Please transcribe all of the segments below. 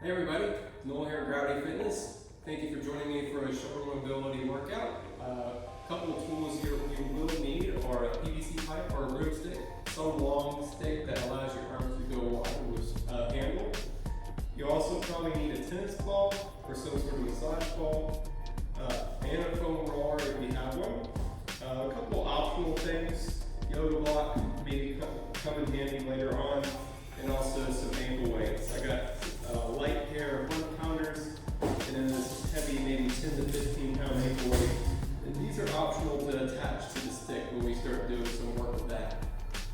Hey everybody, Noel here at Gravity Fitness. Thank you for joining me for a shoulder mobility workout. A couple of tools you will need are a PVC pipe or a broomstick, some long stick that allows your arms to go wide with a handle. You also probably need a tennis ball or some sort of massage ball, and a foam roller if you have one. A couple optional things, yoga block maybe come in handy later on, and also some ankle weights. I got a light pair of 1 pounders and then this heavy, maybe 10 to 15 pound ankle weight. And these are optional to attach to the stick when we start doing some work with that.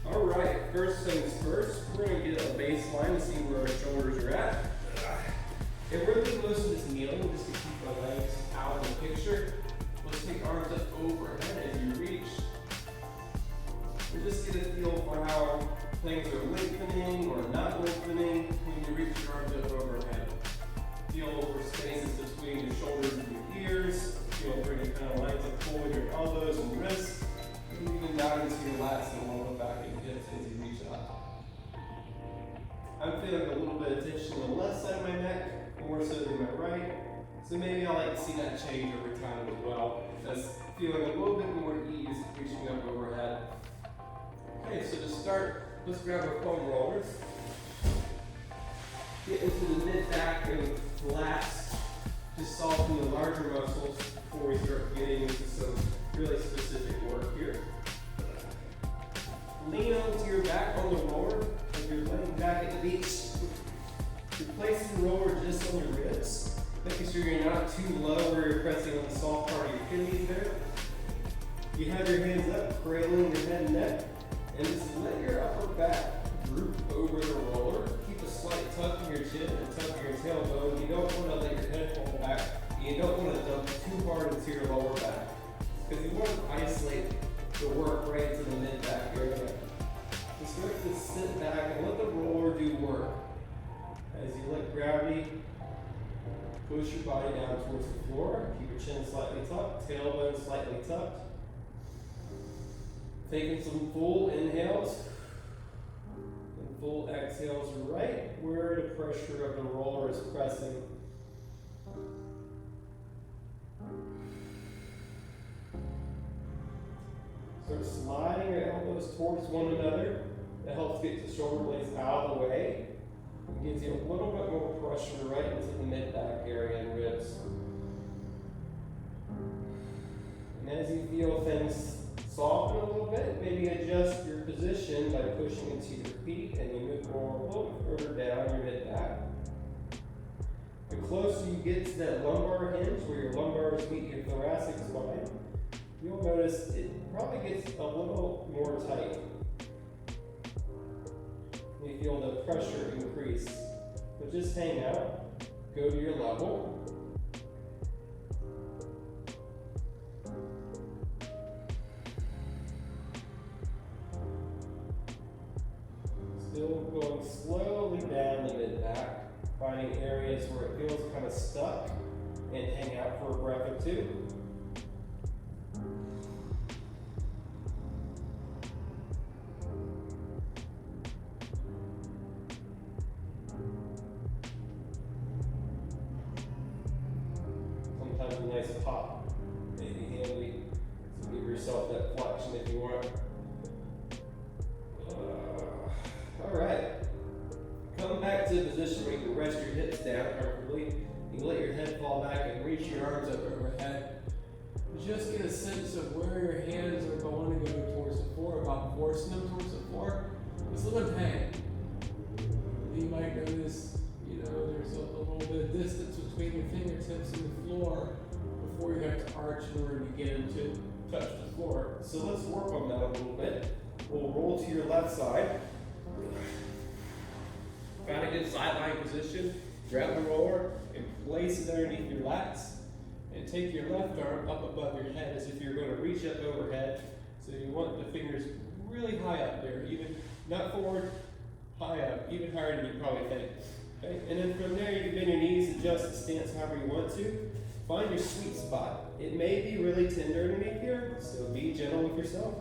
All right, first things first, we're gonna get a baseline to see where our shoulders are at. And we're doing most of this kneeling just to keep our legs out of the picture. Let's take arms up overhead as you reach. And just get a feel for how things are lengthening or not lengthening when you reach your arms up overhead. Feel for spaces between your shoulders and your ears. Feel for any kind of lines of pull with your elbows and wrists. And even down into your lats and lower back and hips as you reach up. I'm feeling a little bit of tension on the left side of my neck, more so than my right. So maybe I like to see that change over time as well. That's feeling a little bit more ease reaching up overhead. Okay, so to start, let's grab our foam rollers. Get into the mid-back and lats. Just soften the larger muscles before we start getting into some really specific work here. Lean onto your back on the roller like you're laying back at the beach. You're placing the roller just on your ribs, making sure you're not too low where you're pressing on the soft part of your kidneys there. You have your hands up, cradling your head and neck. And just let your upper back droop over the roller. Keep a slight tuck in your chin and tuck in your tailbone. You don't want to let your head fall back. And you don't want to dump too hard into your lower back. Because you want to isolate the work right into the mid-back area. Just start to sit back and let the roller do work. As you let gravity push your body down towards the floor. Keep your chin slightly tucked, tailbone slightly tucked. Taking some full inhales and full exhales right where the pressure of the roller is pressing. Start sliding your elbows towards one another. That helps get the shoulder blades out of the way. It gives you a little bit more pressure right into the mid-back area and ribs. And as you feel things soften a little bit, maybe adjust your position by pushing into your feet and you move more a little further down your mid-back. The closer you get to that lumbar hinge where your lumbars meet your thoracic spine, you'll notice it probably gets a little more tight. You feel the pressure increase. But just hang out, go to your level. Still going slowly down the mid-back, finding areas where it feels kind of stuck, and hang out for a breath or two. Sometimes a nice pop may be handy, so give yourself that flexion if you want. Alright, come back to a position where you can rest your hips down comfortably. You can let your head fall back and reach your arms up overhead. Just get a sense of where your hands are going to go towards the floor, about forcing them towards the floor. Just let them hang. You might notice, there's a little bit of distance between your fingertips and the floor before you have to arch in order to get them to touch the floor. So let's work on that a little bit. We'll roll to your left side. Find a good sideline position. Grab the roller and place it underneath your lats. And take your left arm up above your head as if you're going to reach up overhead. So you want the fingers really high up there, even not forward, high up, even higher than you probably think. Okay? And then from there, you can bend your knees, adjust the stance however you want to. Find your sweet spot. It may be really tender underneath here, so be gentle with yourself.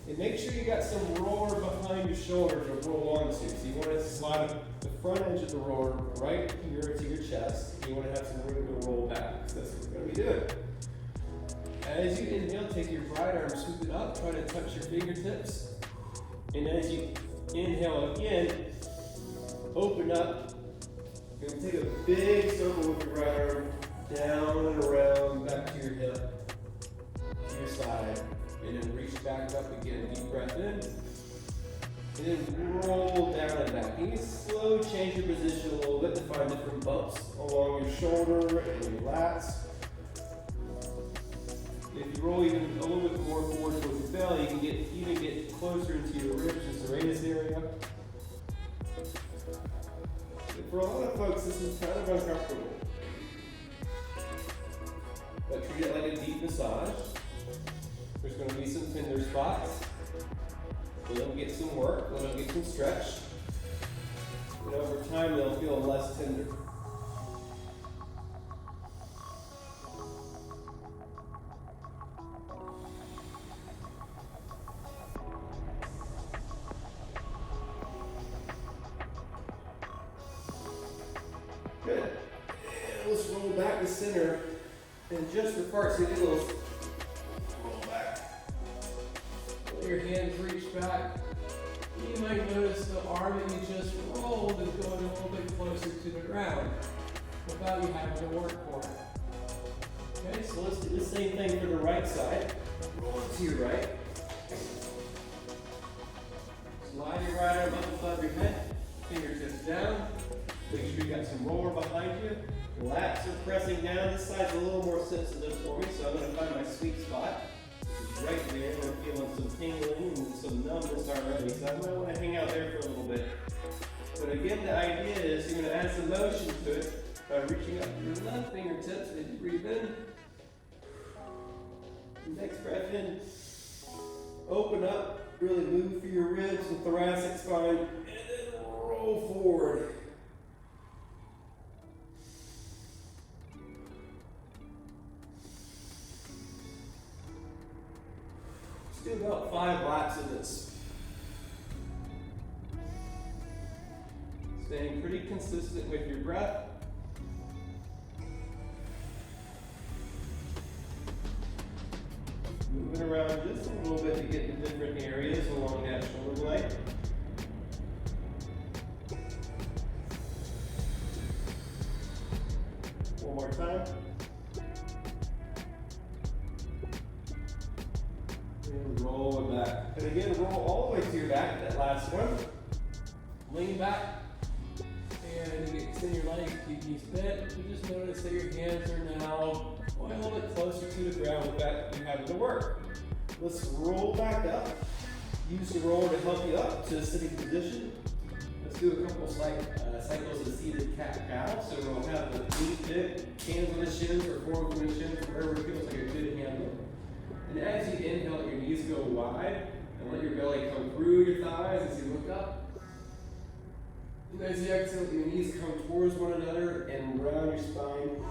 And make sure you got some roller behind your shoulder to roll onto. So you want to slide the front edge of the roller right here to your chest. You want to have some room to roll back, because that's what we're going to be doing. As you inhale, take your right arm, scoop it up, try to touch your fingertips. And as you inhale again, open up. You're going to take a big circle with your right arm, down and around, back to your hip, to your side. And then reach back up again, deep breath in. And then roll down and back. You can slow change your position a little bit to find different bumps along your shoulder and your lats. If you roll even a little bit more forward towards your belly, you can even get closer into your ribs and serratus area. But for a lot of folks, this is kind of uncomfortable. But treat it like a deep massage. There's going to be some tender spots. Let them get some work, let them get some stretch. And over time, they'll feel less tender. Good. And let's roll back to center. And just for parts of the heels, roll back. Let your hands reach back. You might notice the arm that you just rolled is going a little bit closer to the ground without you having to work for it. Okay, so let's do the same thing for the right side. Roll it to your right. Slide your right arm up above your head, fingertips down. Make sure you got some roller behind you. Lats are pressing down. This side's a little more sensitive for me, so I'm going to find my sweet spot. Which is right there. We're feeling some tingling and some numbness already, so I might want to hang out there for a little bit. But again, the idea is you're going to add some motion to it by reaching up your left fingertips as you breathe in. Next breath in. Open up. Really move through your ribs and thoracic spine, and then roll forward. Let's do about 5 laps of this. Staying pretty consistent with your breath. Moving around just a little bit to get to different areas along that shoulder blade. One more time. And roll it back. And again, roll all the way to your back, that last one. Lean back. And you can extend your legs, keep these bent. You just notice that your hands are now going a little bit closer to the ground without you having to work. Let's roll back up. Use the roller to help you up to a sitting position. Let's do a couple cycles of seated cat-cow. So we'll have the feet bent, hands on the shins or forearms on the shins, wherever it feels like a good handle. And as you inhale, your knees go wide and let your belly come through your thighs as you look up. And as you exhale, your knees come towards one another and round your spine.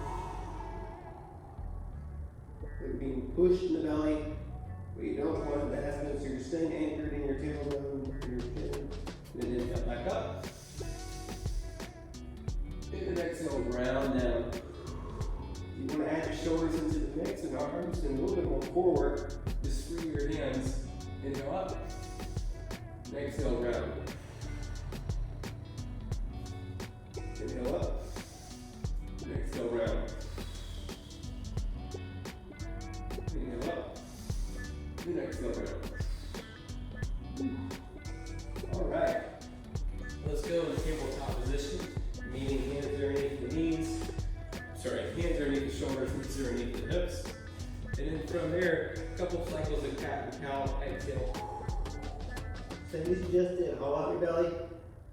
You're being pushed in the belly. What you don't want to happen is you're staying anchored in your tailbone, your chin, and then inhale back up. And then exhale, round down. You want to add your shoulders into the mix and arms and a little bit more core work. Just free your hands. Inhale up. And exhale, round. Inhale up. And exhale, round. Inhale up. And exhale, round. All right. Let's go in tabletop position, meaning hands underneath the knees. Hands underneath the shoulders, knees underneath the hips. And then from there, a couple cycles of cat and cow, exhale. So you just did, haul out your belly,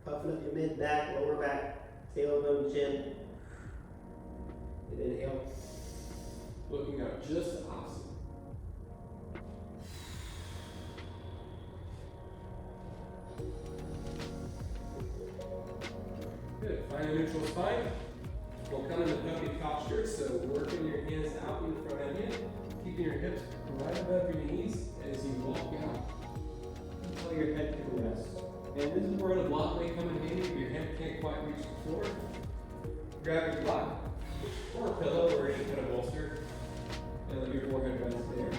puffing up your mid back, lower back, tailbone, chin. And inhale. Looking out just opposite. Good. Find a neutral spine. We'll come into puppy posture, so working your hands out in front of you, keeping your hips right above your knees as you walk out. until your head can rest. And this is where the block may come in handy if your head can't quite reach the floor. Grab your block or a pillow or any kind of bolster and let your forehead rest there.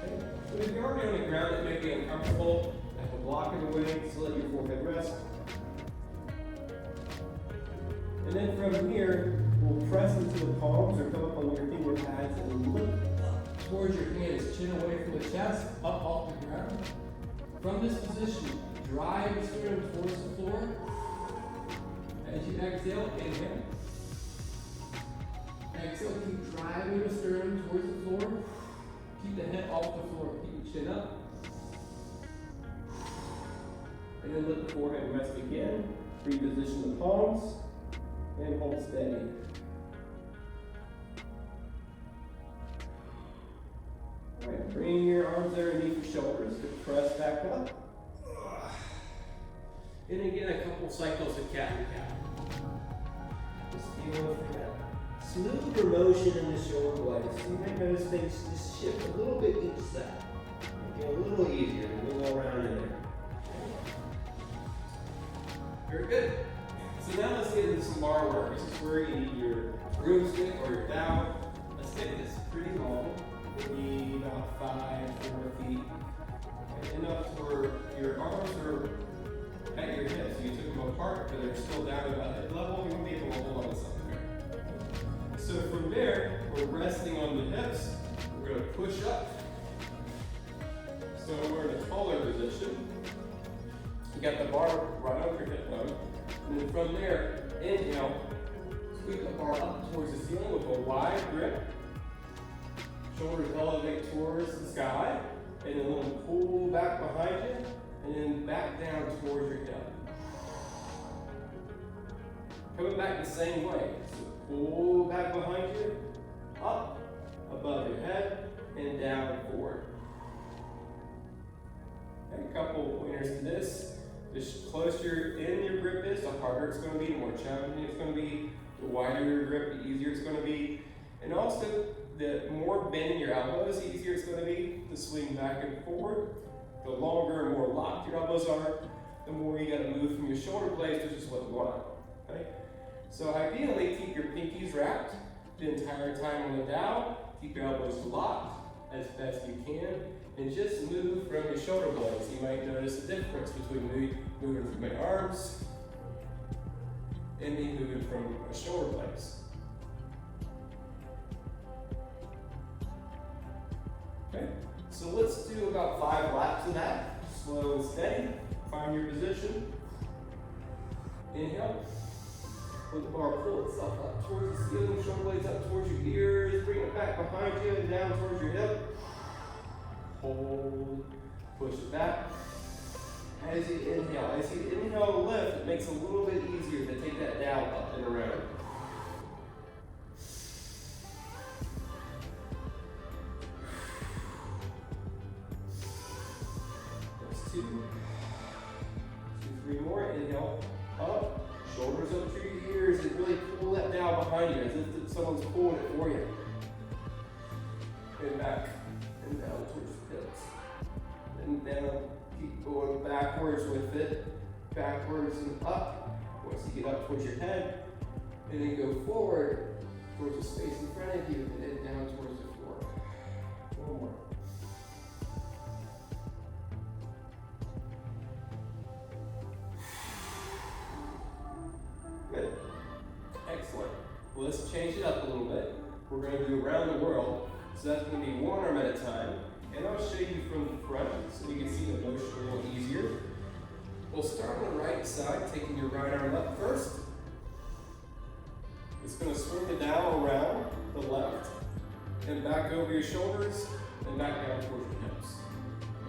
Okay. So if you're already on the ground, it may be uncomfortable. Have a block in the way, so let your forehead rest. And then from here, we'll press into the palms or come up on your finger pads and look up towards your hands, chin away from the chest, up off the ground. From this position, drive your sternum towards the floor. As you exhale, inhale. Exhale, keep driving your sternum towards the floor. Keep the head off the floor, keep your chin up. And then let the forehead rest again. Reposition the palms and hold steady. All right, bring your arms underneath your shoulders to press back up. And again, a couple cycles of cat and cow. Just feel for that smoother motion in the shoulder blades. You might notice things just shift a little bit each side. Make it a little easier to move all around in there. Very good. So now let's get into some bar work. This is where you need your broomstick or your dowel. A stick that's pretty long, maybe about 4 feet, and enough where your arms are at your hips. So you took them apart, but they're still down at about hip level. You won't be able to hold on to something there. So from there, we're resting on the hips. We're going to push up. So we're in a taller position. You got the bar right over your hip bone. And then from there, inhale, sweep the bar up towards the ceiling with a wide grip. Shoulders elevate towards the sky. And then we'll pull back behind you. And then back down towards your hip. Coming back the same way. So pull back behind you, up, above your head, and down and forward. Okay, a couple pointers to this. The closer in your grip is, the harder it's going to be, the more challenging it's going to be. The wider your grip, the easier it's going to be. And also, the more bend in your elbows, the easier it's going to be to swing back and forward. The longer and more locked your elbows are, the more you got to move from your shoulder blades, which is what we want. Okay? So ideally, keep your pinkies wrapped the entire time on the dowel. Keep your elbows locked as best you can, and just move from your shoulder blades. You might notice a difference between moving from my arms and me moving from my shoulder blades. Okay, so let's do about 5 laps of that. Slow and steady. Find your position. Inhale. Let the bar pull itself up towards the ceiling, shoulder blades up towards your ears, bring it back behind you and down towards your hip. Hold, push it back. As you inhale, lift, it makes it a little bit easier to take that down up and around. That's 2, 3 more. Inhale, up. Shoulders up to your ears and really pull that down behind you as if someone's pulling it for you. And back and down towards the hips. And down, keep going backwards with it. Backwards and up. Once you get up towards your head. And then go forward towards the space in front of you and then down towards the floor. One more. Good. Excellent. Well, let's change it up a little bit. We're going to do around the world. So that's going to be 1 arm at a time. And I'll show you from the front so you can see the motion a little easier. We'll start on the right side, taking your right arm up first. It's going to swing the dowel around the left and back over your shoulders and back down towards your hips.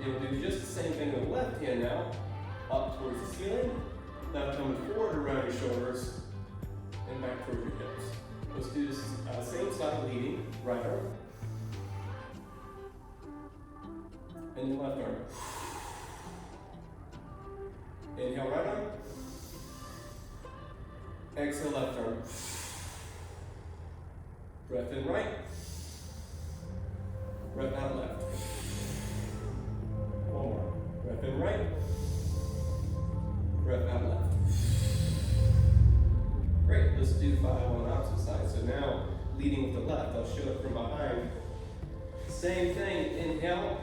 And we'll do just the same thing with the left hand now, up towards the ceiling. Now coming forward around your shoulders and back towards your hips. Let's do this same side leading, right arm. And then left arm. Inhale, right arm. Exhale, left arm. Breath in right. Breath out left. One more. Breath in right. let's do 5 on the opposite side. So now, leading with the left, I'll show it from behind. Same thing, inhale,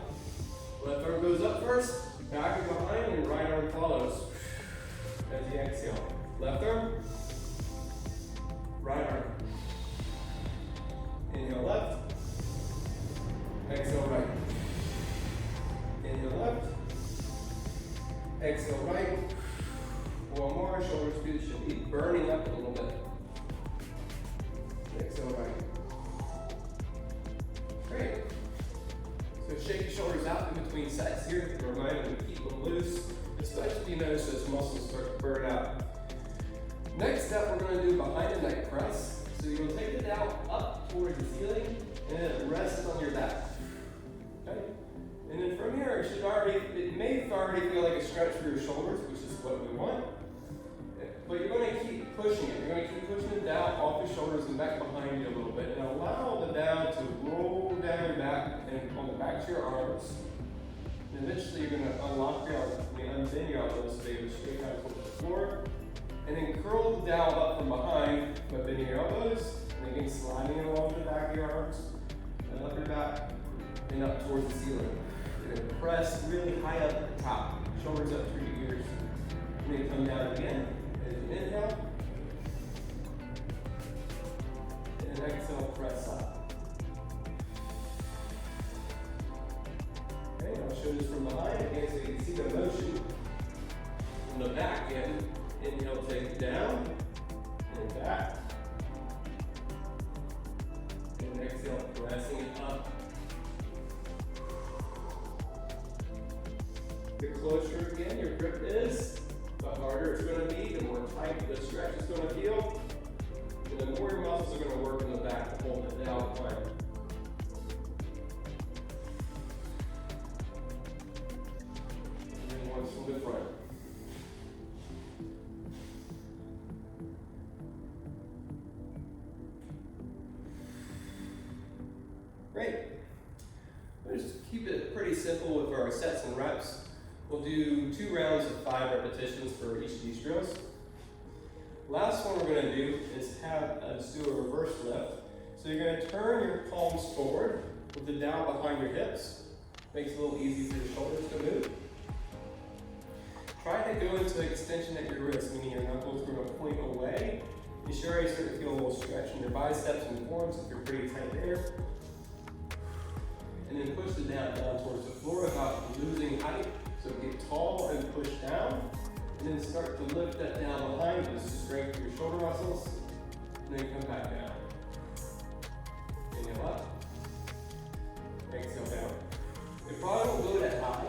left arm goes up first, back and behind, and right arm follows. As you exhale. Left arm, right arm. Inhale left, exhale right. Inhale left, exhale right. One more, shoulders should be burning up a little bit. Exhale right. Great. So shake your shoulders out in between sets here. Remind them to keep them loose, especially if you notice those muscles start to burn out. Next step, we're going to do behind the neck press. So you'll take the dowel up towards the ceiling and then it rests on your back. Okay? And then from here, it may already feel like a stretch for your shoulders, which is what we want. But you're going to keep pushing it. You're going to keep pushing it down off your shoulders and back behind you a little bit. And allow the down to roll down your back and on the back of your arms. And eventually you're going to unlock your elbows, unbend your elbows so they go straight out towards the floor. And then curl the dowel up from behind by bending your elbows. And again, sliding it along the back of your arms. And up your back and up towards the ceiling. You're going to press really high up at the top. Shoulders up through your ears. And then come down again. Inhale, and exhale, press up. Okay, I'll show this from behind again so you can see the motion. From the back end, inhale, take it down, and back. And exhale, pressing it up. The closer again your grip is, the harder it's going to be, the more tight the stretch is going to feel, and the more your muscles are going to work in the back to hold it down fine. And then once from the front. Great. Let's just keep it pretty simple with our sets and reps. We'll do 2 rounds of 5 repetitions for each of these drills. Last one we're going to do is just do a reverse lift. So you're going to turn your palms forward with the dowel behind your hips. Makes it a little easy for your shoulders to move. Try to go into extension at your wrist, meaning your knuckles are going to point away. You should already start to feel a little stretch in your biceps and forearms if you're pretty tight there. And then push the down towards the floor without losing height. So get tall and push down, and then start to lift that down behind to strengthen your shoulder muscles, and then come back down. Inhale up, exhale down. It probably won't go that high,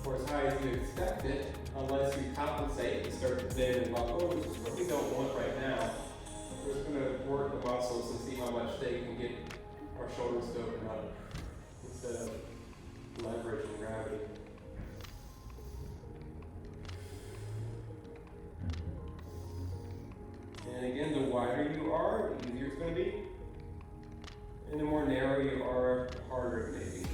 or as high as you expect it, unless you compensate and start to bend and buckle, which is what we don't want right now. We're just going to work the muscles and see how much they can get our shoulders to open up instead of leveraging gravity. And again, the wider you are, the easier it's going to be. And the more narrow you are, the harder it may be.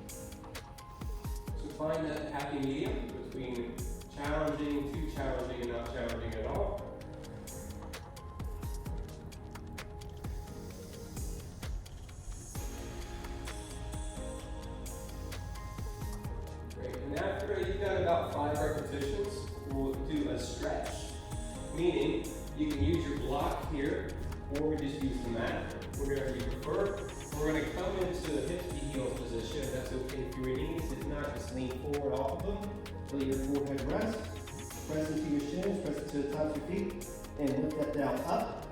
So find that happy medium between challenging, too challenging, and not challenging at all. After you've done about 5 repetitions, we'll do a stretch. Meaning, you can use your block here, or we just use the mat, whatever you prefer. We're going to come into the hip to heel position. That's okay if your knees is not, just lean forward off of them. Let your forehead rest. Press into your shins, press into the tops of your feet, and lift that down up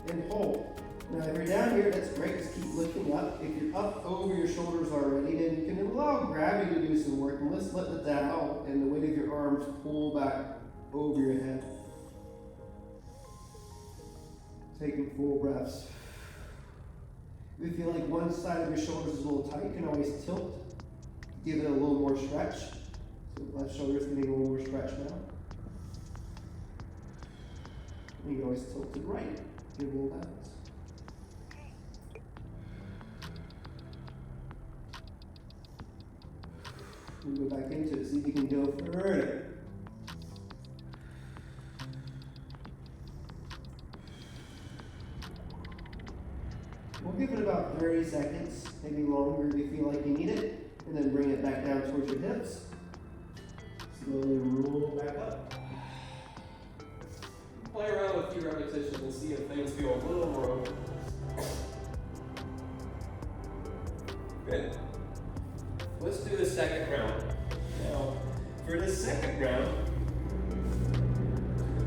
and hold. Now, if you're down here, that's great. Just keep lifting up. If you're up over your shoulders already, then you can allow gravity to do some work. And let's let the dowel and the weight of your arms pull back over your head. Taking full breaths. If you feel like one side of your shoulders is a little tight, you can always tilt. Give it a little more stretch. So the left shoulder is getting a little more stretch now. And you can always tilt to the right. Give it a little balance. We go back into it, see if you can go further. about 30 seconds, maybe longer if you feel like you need it, and then bring it back down towards your hips. Slowly roll back up. Play around with a few repetitions and see if things feel a little more open. Good. Let's do the second round. Now, for the second round,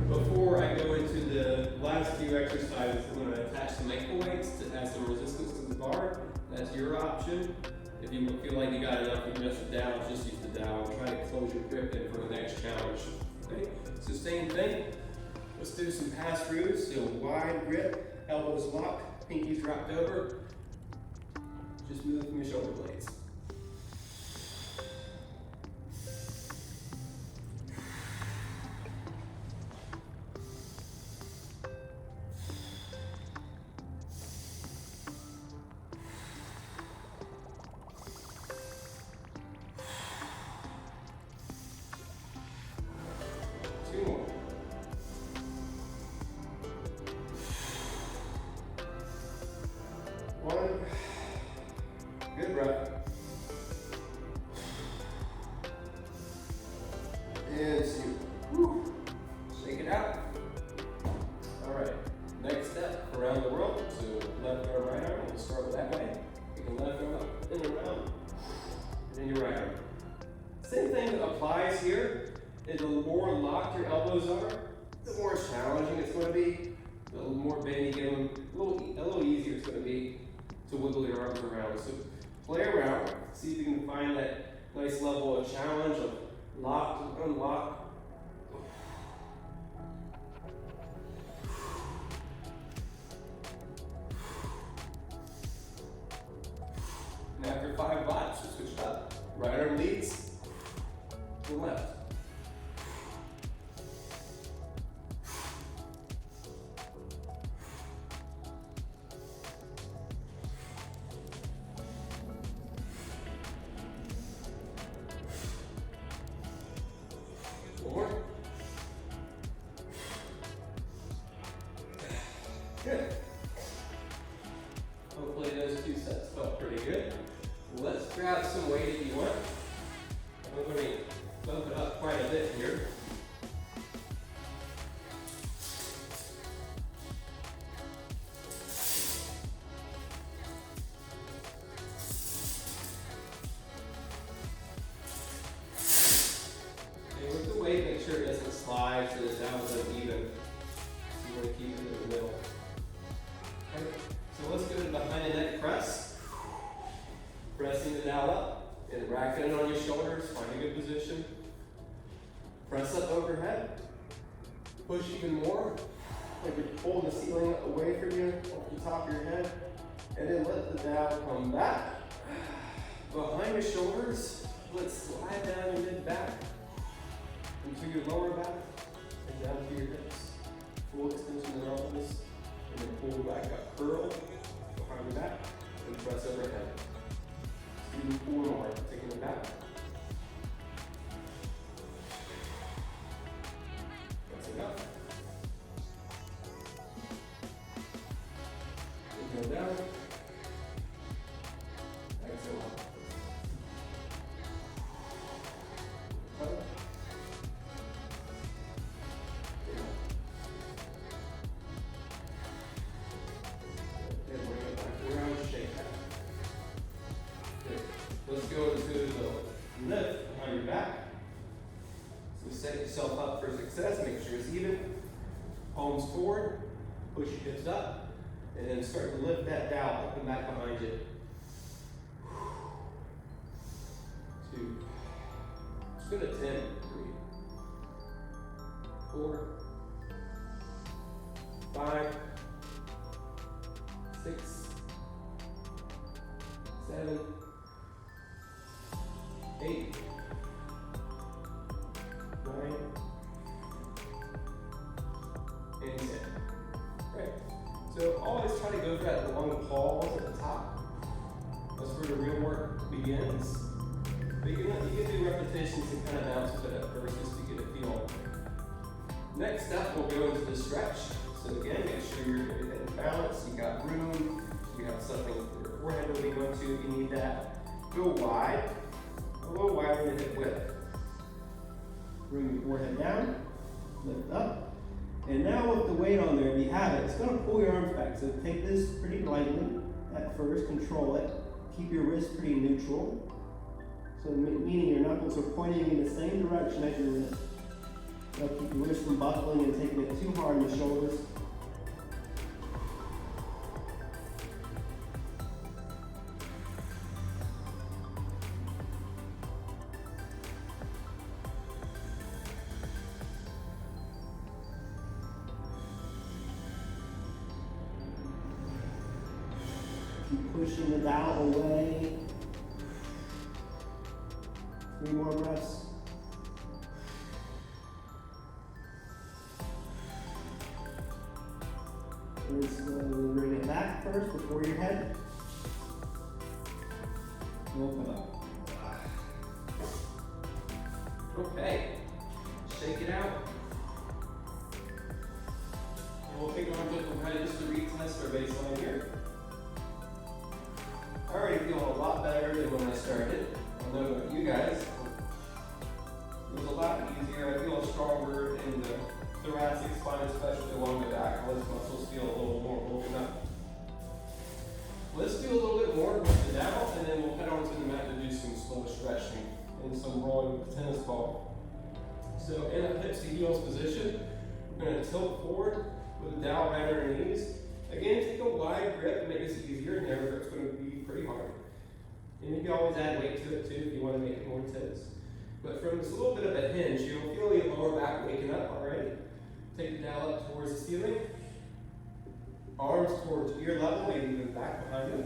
before I go into the last few exercises, I'm going to attach some ankle weights to add some resistance to the bar. That's your option. If you feel like you got enough, you can adjust the dowel, just use the dowel. Try to close your grip in for the next challenge. Okay? So same thing. Let's do some pass-throughs. So wide grip, elbows locked, pinkies wrapped over. Just move from your shoulder blades. 2 more. One. Good breath. And 2. Whew. Shake it out. All right. Next step, around the world. So left arm, right arm. We'll start with that way. You can left arm up and around. And then your right arm. Same thing applies here. The more locked your elbows are, the more challenging it's going to be. The more bend you get them, a little easier it's going to be to wiggle your arms around. So play around, see if you can find that nice level of challenge of lock and unlock. And after 5 laps, just switch it up. Right arm leads to the left. More. Good. Hopefully those 2 sets felt pretty good. Let's grab some weight if you want. I'm going to bump it up quite a bit here. With the weight, make sure it doesn't slide so the dowel's uneven. You want to keep it in the middle. Okay. So let's go to behind the neck press. Pressing the dowel up and racking it on your shoulders. Find a good position. Press up overhead. Push even more. Like you're pulling the ceiling away from you, off the top of your head. And then let the dowel come back. Behind your shoulders. Let's slide down your mid back. Into your lower back and down to your hips. Full extension of the elbows. And then pull back up. Curl behind your back and press overhead. Even 4 more. Taking it back. That's enough. Go down. Exhale up. Up. And bring it back around, shake that. Good. Let's go to the lift behind your back. So set yourself up for success, make sure it's even. Palms forward, push your hips up, and then start to lift that dowel up and back behind you. 2. Let's go to 10. 3. 4. 5. 6. 7. 8. 9. And 10. Right. So always try to go for that long pause at the top. That's where the real work begins. But you can do repetitions and kind of bounce with it at first just to get a feel. Next up, we'll go into the stretch. So again, make sure you're in balance, you got room, you have something for your forehead will be going to, you need that. Go wide, a little wider than hip width. Bring your forehead down, lift up. And now with the weight on there, if you have it, it's going to pull your arms back. So take this pretty lightly at first, control it. Keep your wrist pretty neutral. So meaning your knuckles are pointing in the same direction as your wrist. That'll keep your wrist from buckling and taking it too hard on the shoulders. Keep pushing the dowel away. 3 more breaths. And slowly bring it back first before your head. Open up. Okay. Shake it out. And we'll take arms up and just to retest our baseline here. I already feel a lot better than when I started. I don't know about you guys. It was a lot easier. I feel stronger in the thoracic spine, especially along the back. Those muscles feel a little more woken up. Let's do a little bit more with the dowel, and then we'll head on to the mat to do some slow stretching and some rolling with the tennis ball. So in a hips to heels position, we're going to tilt forward with the dowel right on our knees. Again, take a wide grip and make this easier. Never grip's going to be pretty hard. And you can always add weight to it too if you want to make it more intense. But from this little bit of a hinge, you'll feel your lower back waking up already. Take the dowel up towards the ceiling. Arms towards ear level, maybe even back behind you.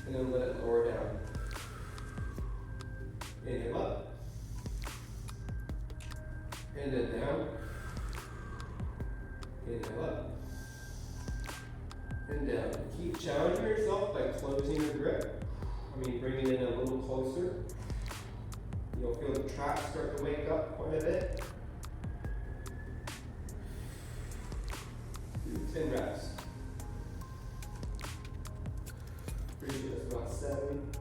And then let it lower down. Inhale up. And then down. Inhale up. And down. Keep challenging yourself by closing your grip. Bringing it in a little closer. You'll feel the traps start to wake up quite a bit. Do 10 reps. Pretty sure that's about 7,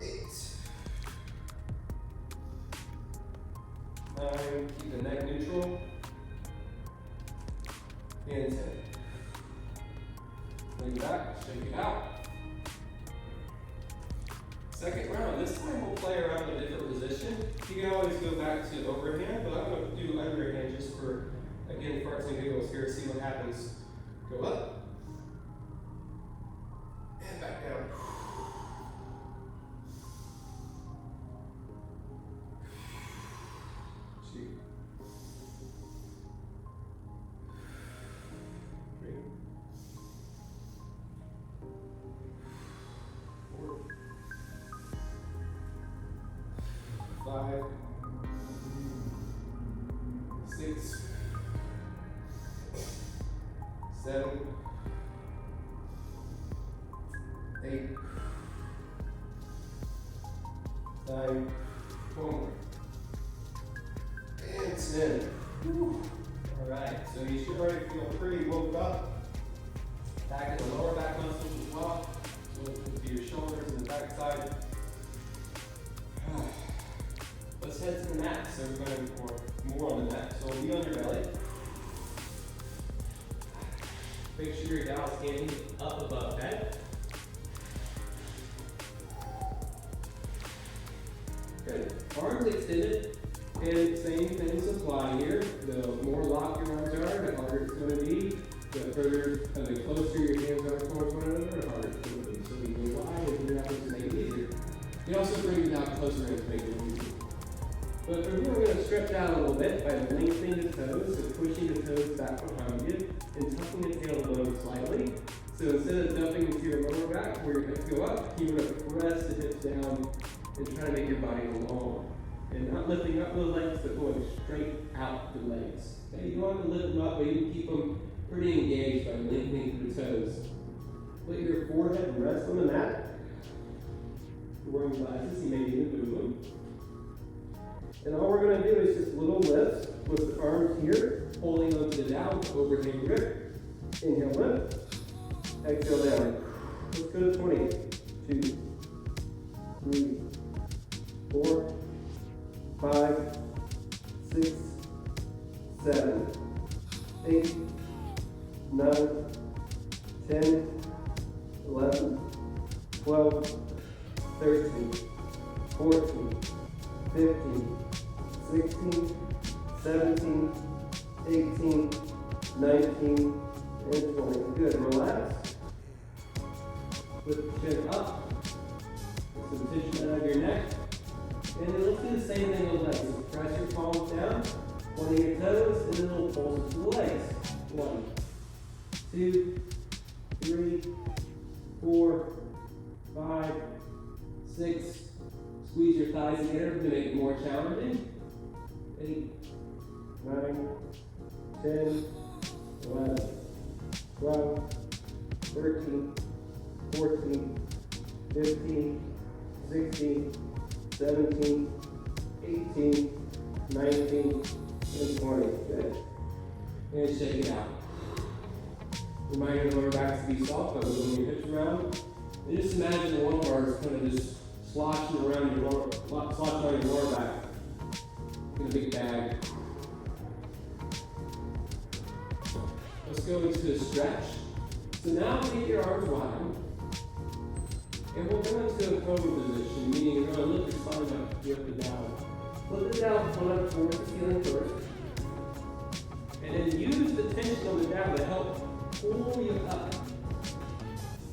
8, 9. Keep the neck neutral. And 10. Lean back, shake it out. Second round, this time we'll play around a different position. You can always go back to overhand, but I'm going to do underhand just for, again, farts and giggles here, see what happens. Go up. And back down. 2, 3, 4, 5, 6, 7, 8, 9, 1. And 10. Whew. All right, so you should already feel pretty woke up. Back in the lower back muscles as well. So with your shoulders and the back side. Let's head to the mat. So we're going for more on the mat. So be on your belly. Make sure your dowel is standing up above head. Good. Arms extended. And same things apply here. The more locked your arms are, the harder it's going to be. The closer your hands are towards one another, the harder it's going to be. So you go wide and do that to make it easier. You can also bring it down closer and make it easier. But from here, we're going to stretch out a little bit by lengthening the toes, so pushing the toes back behind you and tucking the tailbone slightly. So instead of dumping into your lower back where your hips go up, you're going to press the hips down and try to make your body long. And not lifting up the legs, but going straight out the legs. Okay, you don't have to lift them up, but you can keep them pretty engaged by lengthening through the toes. Let your forehead rest on the mat. If you're wearing glasses, you may need to move them. And all we're going to do is just little lifts with the arms here, holding onto the dowel, overhand grip. Inhale, lift. Exhale down. Let's go to 20. 2, 3, 4, 5, 6, 7, 8, 9, 10, 11, 12, 13, 14, 15, 16, 17, 18, 19, and 20. Good. Relax. Lift the chin up. Get some tension out of your neck. And then let's do the same thing with legs. So press your palms down, pointing your toes, and then we'll pulse to the legs. 1, 2, 3, 4, 5, 6. Squeeze your thighs together to make it more challenging. 8, 9, 10, 11, 12, 13, 14, 15, 16, 17, 18, 19, and 20. Good. And shake it out. Remind your lower back to be soft by moving your hips around. And just imagine the lumbar is kind of just sloshing around your lower, sloshing on your lower back in a big bag. Let's go into a stretch. So now take your arms wide. And we'll go into a cobra position, meaning you're going to lift your spine up, lift it down. Lift it down, pull up towards the ceiling first. And then use the tension on the down to help pull you up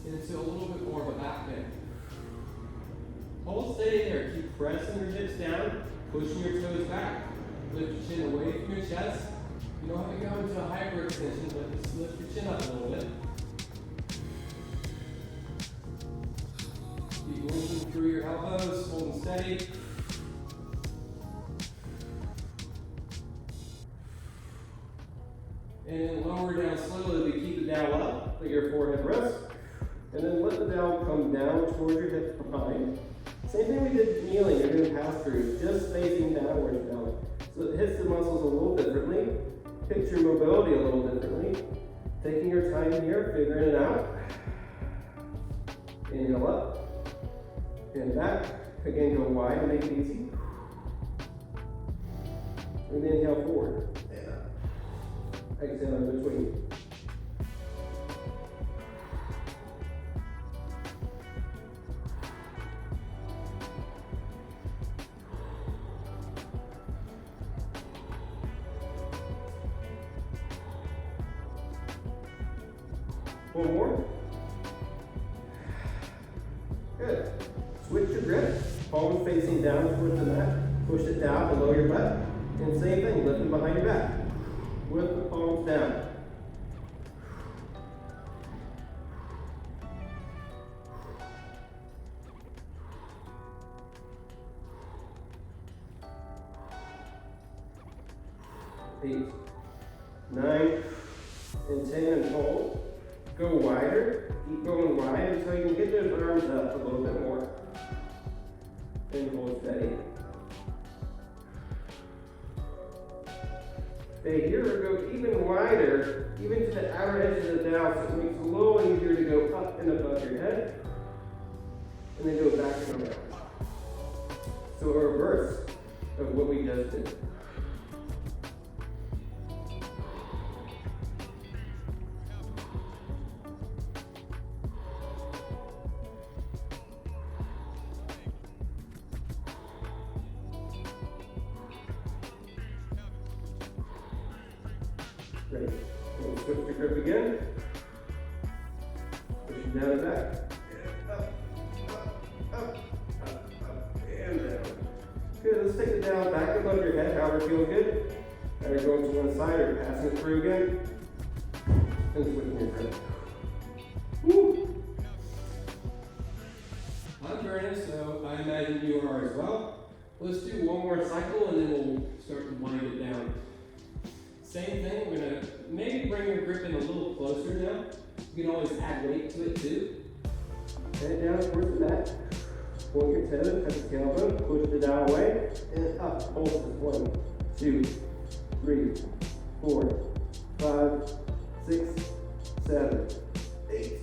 into a little bit more of a back bend. Hold steady there. Keep pressing your hips down, pushing your toes back. Lift your chin away from your chest. You don't have to go into a hyperextension, but just lift your chin up a little bit. Keep moving through your elbows, holding steady. And lower down slowly to keep the dowel up, let your forehead rest. And then let the dowel come down towards your hips behind. Same thing we did kneeling, you're doing pass through, just facing downwards now. So it hits the muscles a little differently. Picture mobility a little differently. Taking your time here, figuring it out. Inhale up. And back. Again, go wide and make it easy. And inhale forward. Exhale in between. One more. Good. Switch your grip. Palms facing down towards the mat. Push it down below your butt. And same thing, lifting behind your back. With the palms down. Eight, 9, and 10, and hold. Go wider. Keep going wide until you can get those arms up a little bit more. And hold steady. Stay here or go even wider, even to the outer edge of the dowel, so it makes it a little easier to go up and above your head. And then go back and around. So a reverse of what we just did. Great. And switch the grip again. Pushing down and back. And up, and down. Good, let's take it down, back above your head, however it feels good. Now you're going to one side or passing it through again. And switching your grip. Woo! I'm burning, so I imagine you are as well. Let's do one more cycle and then we'll start to wind it down. Same thing, we're gonna maybe bring your grip in a little closer now. You can always add weight to it too. Head down towards the back. Point your toes, touch the elbow, push the dowel away, and up. Pulse is 1, 2, 3, 4, 5, 6, 7, 8,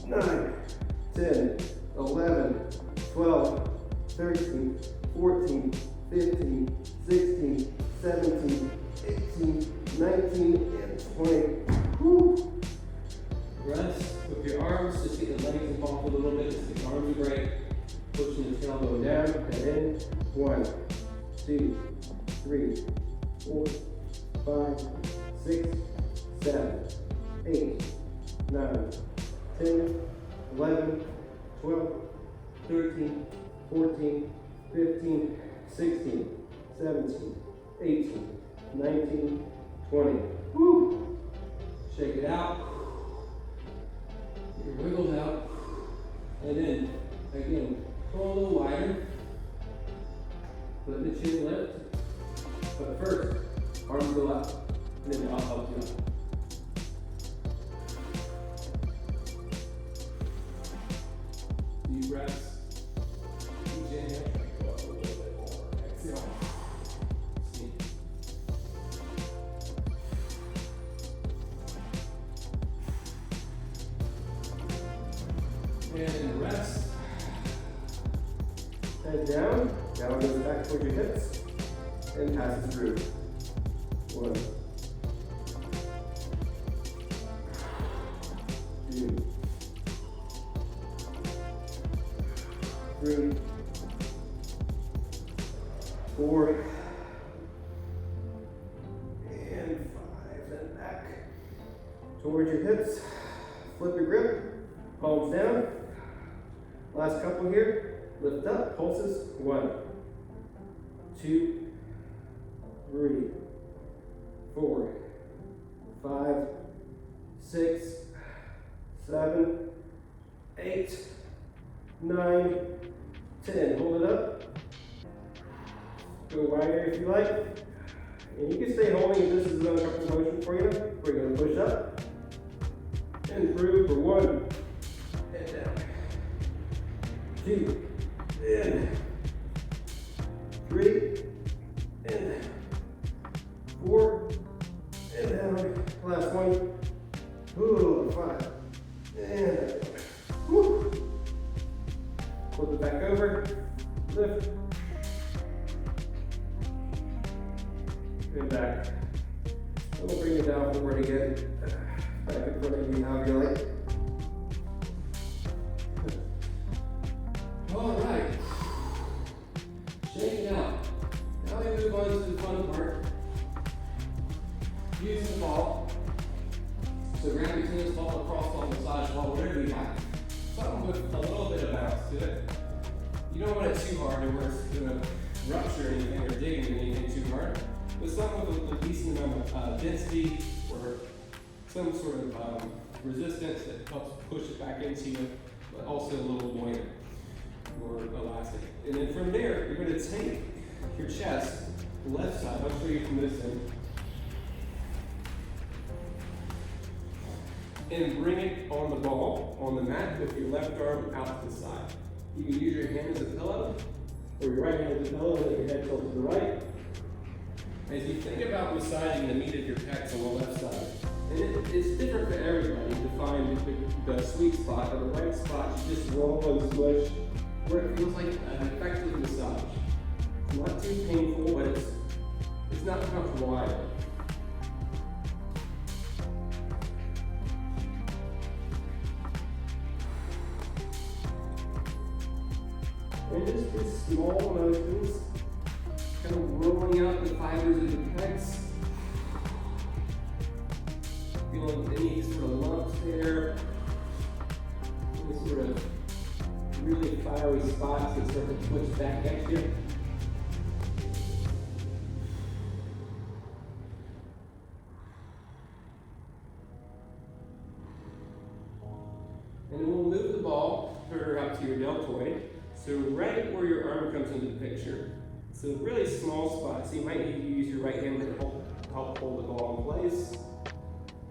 9, 10, 11, 12, 13, 14, 15, 16, 17, 18, 19, and 20. Woo. Rest with your arms, just get the legs involved a little bit, just get the arms are great. Pushing the tailbone down, and in. 1, 2, 3, 4, 5, 6, 7, 8, 9, 10, 11, 12, 13, 14, 15, 16, 17, 18, 19, 20. Woo! Shake it out. Get your wiggles out. And then, again, pull a little wider. Let the chin lift. But first, arms go up. And then I'll help you out. Deep breaths. Each inhale. Go up a little bit more. Exhale. See. And rest. Head down. Now goes back towards your hips. And pass it through. 1, 2, 3, 4, and 5. And back towards your hips. Flip your grip. Palms down. Last couple here. Lift up. Pulses. 1, 2, 3, 4, 5, 6, 7, 8, 9, 10. Hold it up. Go wider if you like. And you can stay holding if this is an uncomfortable motion for you. We're going to push up and through for 1. Head down. 2. In. 3. In. 4. And down. Last one. Ooh, 5. And woo. Flip it back over. Lift. And back. And we'll bring it down forward again. Back in front of you however you like. All right. Shake it out. Now we move on to the fun part. Use the ball. So grab your tennis ball across on the massage ball, whatever you have. Something with a little bit of bounce to it. You don't want it too hard or where it's going to rupture anything or dig into anything too hard. But something with a decent amount of density or some sort of resistance that helps push it back into you, but also a little buoyant or elastic. And then from there, you're going to take your chest, left side, I'll show you from this end, and bring it on the ball, on the mat, with your left arm out to the side. You can use your hand as a pillow, or your right hand as a pillow, and let your head tilt to the right. As you think about massaging the meat of your pecs on the left side, and it's different for everybody to find the sweet spot or the right spot. You just roll and smush where it feels like an effective massage. It's not too painful, but it's not comfortable either. And just these small motions, kind of rolling out the fibers of the pecs. Feeling any sort of lumps there, any sort of really fiery spots that start to push back at you. And then we'll move the ball further out to your deltoid. So right where your arm comes into the picture. So really small spot. So you might need to use your right hand to help hold the ball in place.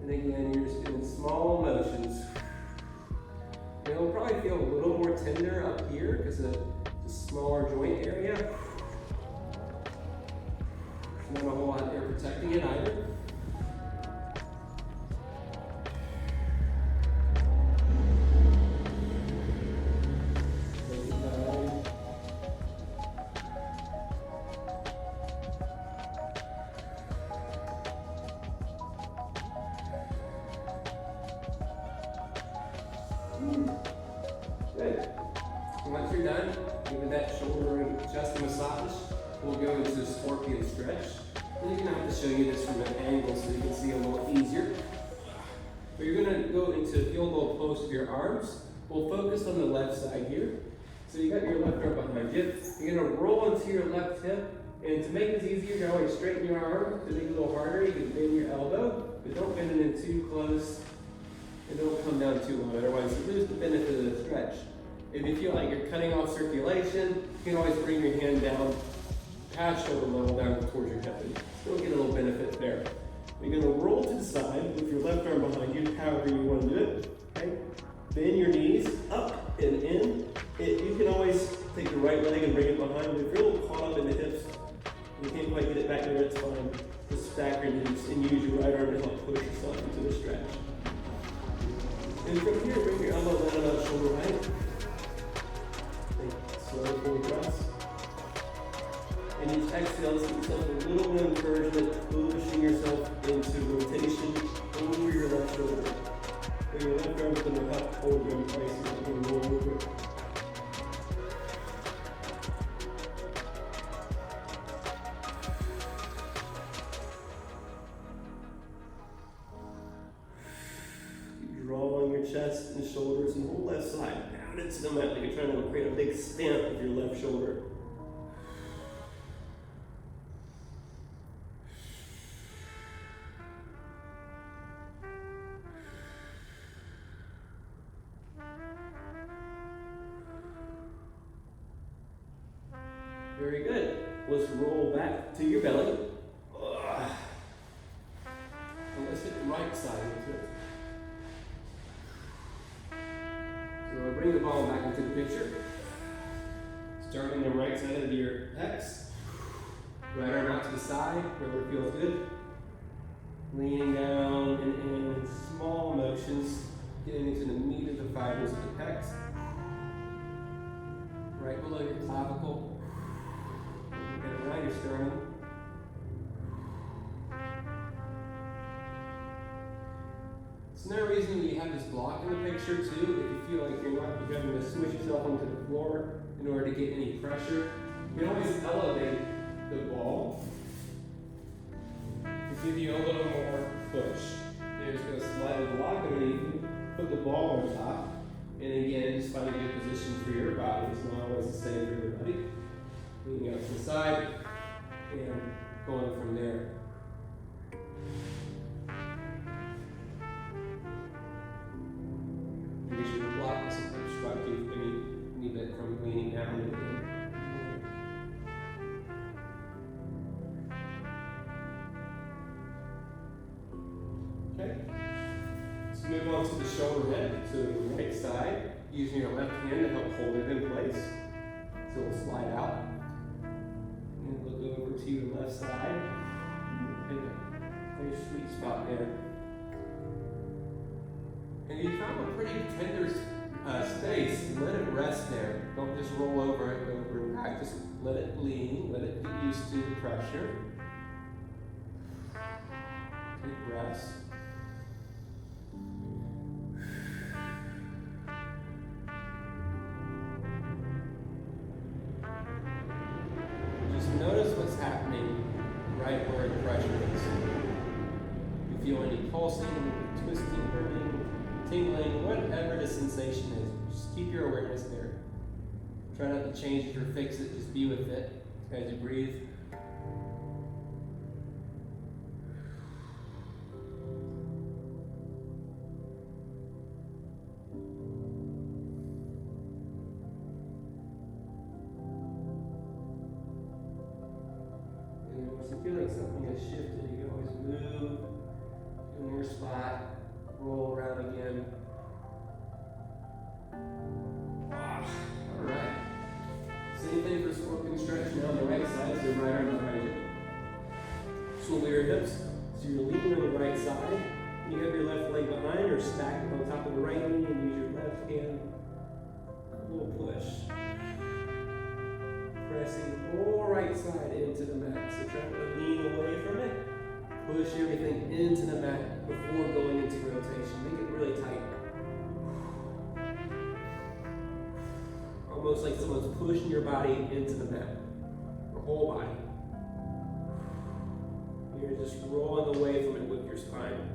And again, you're just doing small motions. And it'll probably feel a little more tender up here because of the smaller joint area. There's not a whole lot there protecting it either. done, give that shoulder and chest a massage, we'll go into the scorpion stretch. And you're gonna have to show you this from an angle so you can see a little easier. But you're gonna go into field goal post with your arms. We'll focus on the left side here. So you got your left arm behind you. You're gonna roll into your left hip. And to make this easier, you can always straighten your arm. To make it a little harder, you can bend your elbow, but don't bend it in too close. And don't come down too low, otherwise you lose the benefit of the stretch. If you feel like you're cutting off circulation, you can always bring your hand down past shoulder level down towards your hip. And still get a little benefit there. You're gonna roll to the side with your left arm behind you, however you want to do it. Okay? Bend your knees up and in. You can always take your right leg and bring it behind, but if you're a little caught up in the hips, you can't quite get it back there, it's fine. Just stack your knees and use your right arm to help push yourself into the stretch. And from here, bring your elbow down about shoulder height. Take slow full breaths. And each exhale, give yourself a little bit of encouragement, pushing yourself into rotation over your left shoulder. And your left arm is going to help hold you in place as you roll over it. Drawing your chest and shoulders and whole left side down into the mat like you're trying to create a big stamp with your left shoulder. Very good. Let's roll back to your belly. And let's hit the right side into it. So bring the ball back into the picture. Starting the right side of your pecs. Right arm out to the side, wherever it feels good. Leaning down and in small motions, getting into the meat of the fibers of the pecs. Right below your clavicle. Get around your sternum. There's no reason you have this block in the picture too. If you feel like you're having to smush yourself onto the floor in order to get any pressure, you can always elevate the ball to give you a little more push. You're just going to slide the block underneath you, put the ball on top, and again, just find a good position for your body. It's not always the same for everybody. Leaning out to the side and going from there. Make sure the block isn't obstructive any bit from leaning down and in. Okay. Let's move on to the shoulder head. So the right side, using your left hand to help hold it in place. So we'll slide out. And look over to your left side. And a very sweet spot there. And you found a pretty tender space, let it rest there. Don't just roll over it, over and back. Just let it lean, let it get used to the pressure. Take breaths. Just notice what's happening right where the pressure is. If you feel any pulsing, twisting, burning, tingling, whatever the sensation is, just keep your awareness there. Try not to change it or fix it, just be with it as you breathe. And once you feel like something has shifted, you can always move in your spot. Roll around again. Alright. Same thing for scorpion stretch now on the right side, so right arm behind you. Swivel your hips, so you're leaning on the right side. You have your left leg behind or stacked on top of the right knee and use your left hand. A little push. Pressing the whole right side into the mat. So try to lean away from it. Push everything into the mat before going into rotation. Make it really tight. almost like someone's pushing your body into the mat, your whole body. You're just rolling away from it with your spine.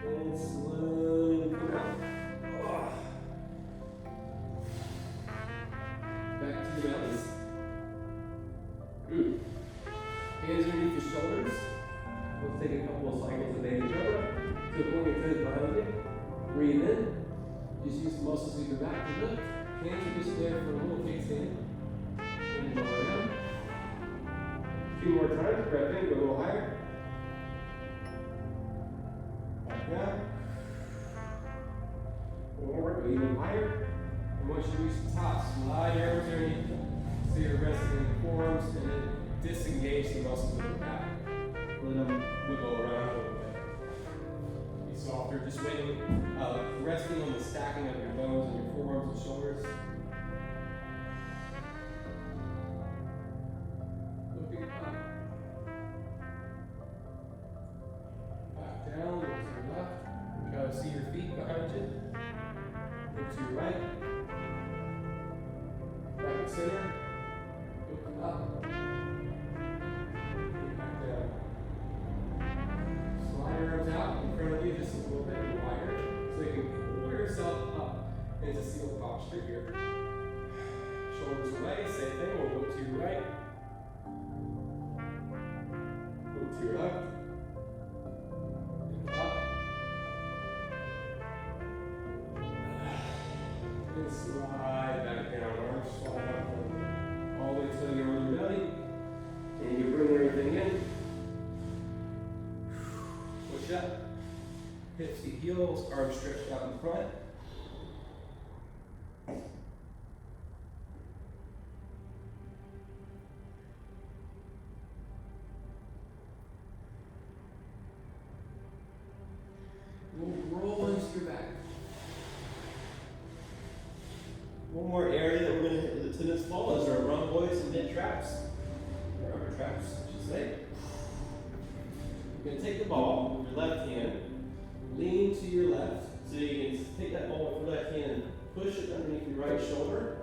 And slowly come out. Back to the bellies. Hands underneath your shoulders. Let's take a couple of cycles of baby yoga. So point your toes behind you. Breathe in. Just use the muscles of your back to lift. Hands are just there for a little kickstand. And go around. 2 more times. Breath in, go a little higher. Back down. One more, go even higher. And once you reach the top, slide your arms underneath. So you're resting in the forearms and then disengage the muscles of your back. Let them wiggle around a little bit. Be softer, just resting on the stacking of your bones and your forearms and shoulders. Looking up. Back down, look to your left. Try to see your feet behind you. Look to your right. Back to center. Look up. Back down. Slide your arms out in front of you just a little bit wider so you can pull yourself up into seal posture here. Shoulders away, same thing. We'll look to your right. Look to your left. And up. And slide back down. Arms slide up all the way till you're on your belly. And you bring everything in. Push up. Hips to heels, arms stretched out in front. We'll roll into your back. One more area that we're going to hit with the tennis ball is our rhomboids and mid traps. Or upper traps, I should say. You're going to take the ball with your left hand, lean to your left. So you can take that ball with your left hand and push it underneath your right shoulder,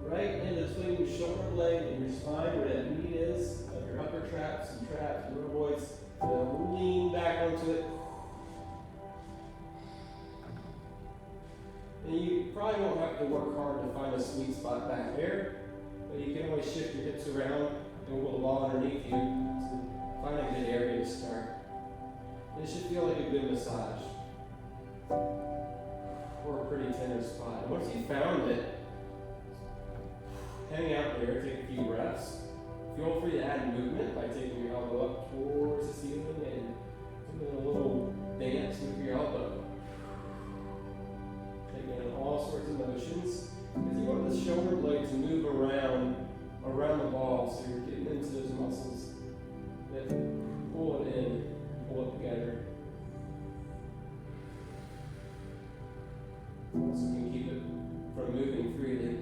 right in between your shoulder blade and your spine where that meat is of your upper traps and rhomboids. Lean back onto it. And you probably won't have to work hard to find a sweet spot back there, but you can always shift your hips around and wiggle the ball underneath you to find a good area to start. It should feel like a good massage or a pretty tender spot. And once you found it, hang out there, take a few breaths. Feel free to add movement by taking your elbow up towards the ceiling and doing a little dance with your elbow. Taking in all sorts of motions. Because you want the shoulder blade to move around the ball, so you're getting into those muscles that pull it in, pull it together. So you can keep it from moving freely.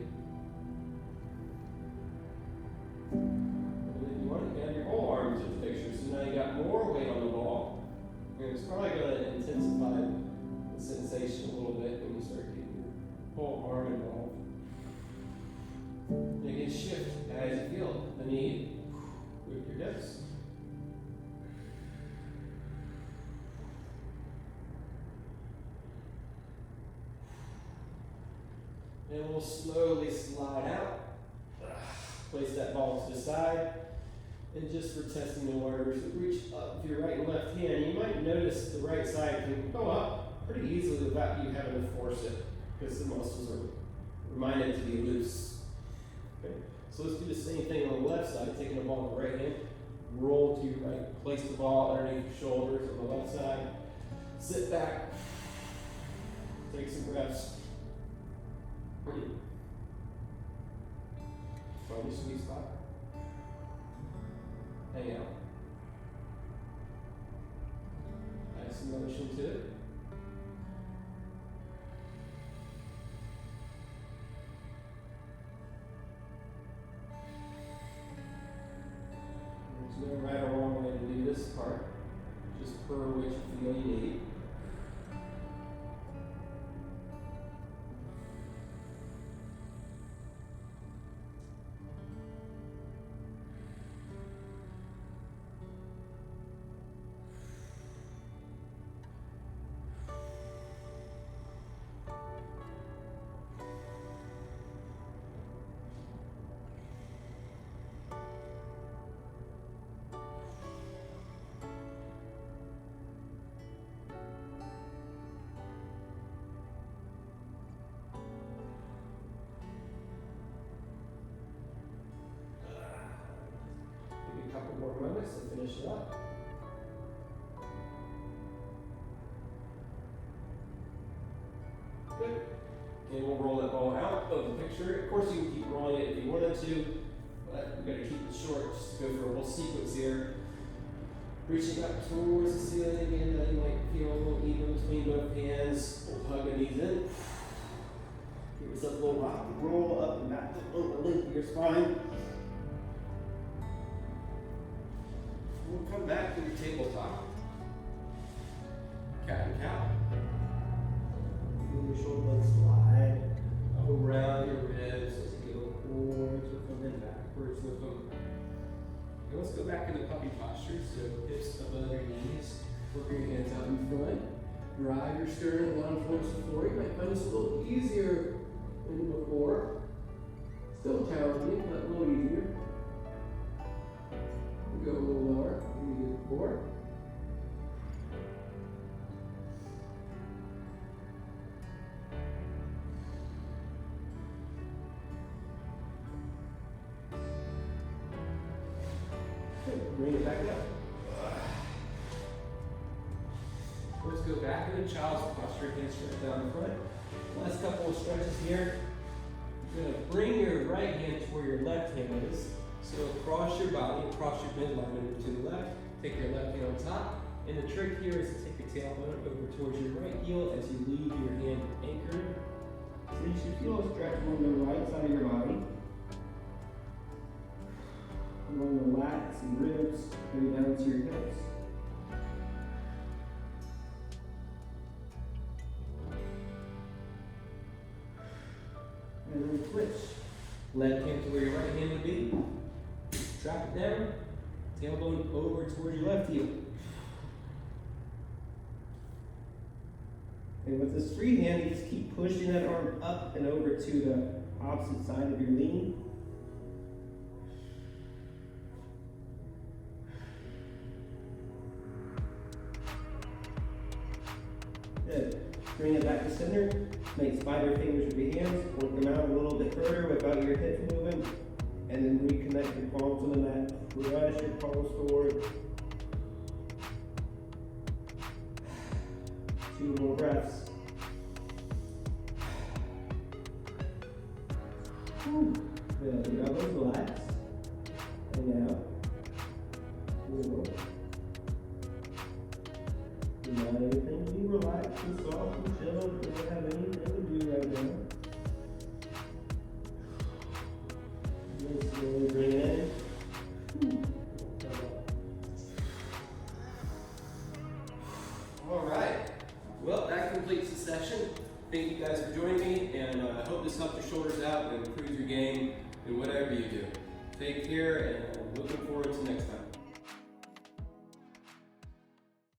And then you want to add your whole arms to the picture, so now you got more weight on the ball. And it's probably going to intensify the sensation a little bit when you start getting your whole arm involved. You can shift as you feel the need with your hips. And we'll slowly slide out. Place that ball to the side. And just for testing the waters, reach up with your right and left hand. You might notice the right side can go up pretty easily without you having to force it, because the muscles are reminded to be loose. Okay? So let's do the same thing on the left side, taking the ball in the right hand, roll to your right, place the ball underneath your shoulders on the left side, sit back, take some breaths. Find your sweet spot. Hang out. Add some motion to it. finish it up. Good. And we'll roll that ball out of the picture. Of course, you can keep rolling it if you wanted to, but we've got to keep it short just to go through a whole sequence here. Reaching up towards the ceiling again, that you might feel a little even between both hands. We'll hug the knees in. Give yourself a little rock and roll up and back over the length of your spine. We'll come back to your tabletop. Cat and cow. Feel your shoulder blades slide. Around your ribs as you go forwards with them and backwards with them. And let's go back into puppy posture. So hips above your knees. Work your hands out in front. Drive your sternum down towards the floor. You might find this a little easier than before. Still challenging, but a little easier. Go a little lower than you did before. Bring it back up. Let's go back into child's posture, hands straight down the front. Last couple of stretches here. You're going to bring your right hand to where your left hand is. So across your body, across your midline over to the left. Take your left hand on top. And the trick here is to take your tailbone over towards your right heel as you leave your hand anchored. So you should feel a stretch on the right side of your body. Along the lats and ribs, going down to your hips. And then switch. Left hand to where your right hand would be. Drop it down. Tailbone over towards your left heel. And with this free hand, you just keep pushing that arm up and over to the opposite side of your lean. Good. Bring it back to center. Make spider fingers with your hands. Work them out a little bit further without your hips moving. And then reconnect your palms on the mat. Press your palms forward. 2 more breaths. Good. Your elbows relax. And out. 4. You want everything to be relaxed and soft and chill. You don't have anything to do right now. Just slowly bring it in. All right. Well, that completes the session. Thank you guys for joining me, and I hope this helped your shoulders out and improves your game in whatever you do. Take care, and looking forward to next time.